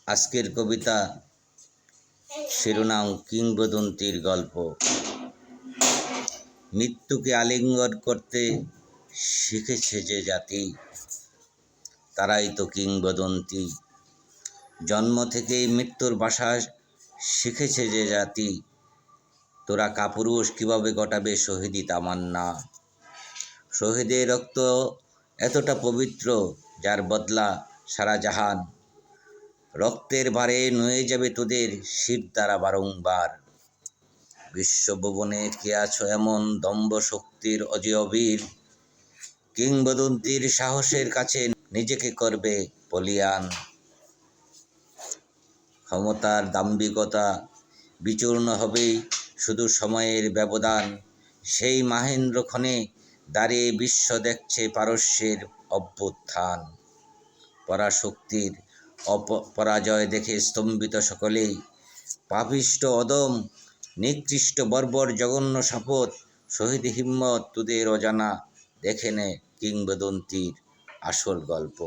আজকের কবিতা শিরোনাম কিংবদন্তির গল্প। মৃত্যুকে আলিঙ্গন করতে শিখেছে যে জাতি, তারাই তো কিংবদন্তি। জন্ম থেকেই মৃত্যুর ভাষা শিখেছে যে জাতি, তোরা কাপুরুষ কীভাবে ঘটাবে শহীদি তামান্না। শহীদের রক্ত এতটা পবিত্র, যার বদলা সারা জাহান। রক্তের ভারে নুয়ে যাবে তোদের শির দ্বারা বারংবার। বিশ্বভুবনে কে আছো এমন দম্ভ শক্তির অজেয়, কিংবদন্তির সাহসের কাছে নিজেকে করবে বলিয়ান। ক্ষমতার দাম্ভিকতা বিচূর্ণ হবেই শুধু সময়ের ব্যবধান। সেই মাহেন্দ্রক্ষণে দাঁড়িয়ে বিশ্ব দেখছে পারস্যের অভ্যুত্থান। পরাশক্তির পরাজয় দেখে স্তম্ভিত সকলেই। পাপিষ্ঠ অদম নিকৃষ্ট বর্বর জঘন্য শপথ, শহীদ হিম্মত তোদের অজানা। দেখে নে কিংবদন্তির আসল গল্প।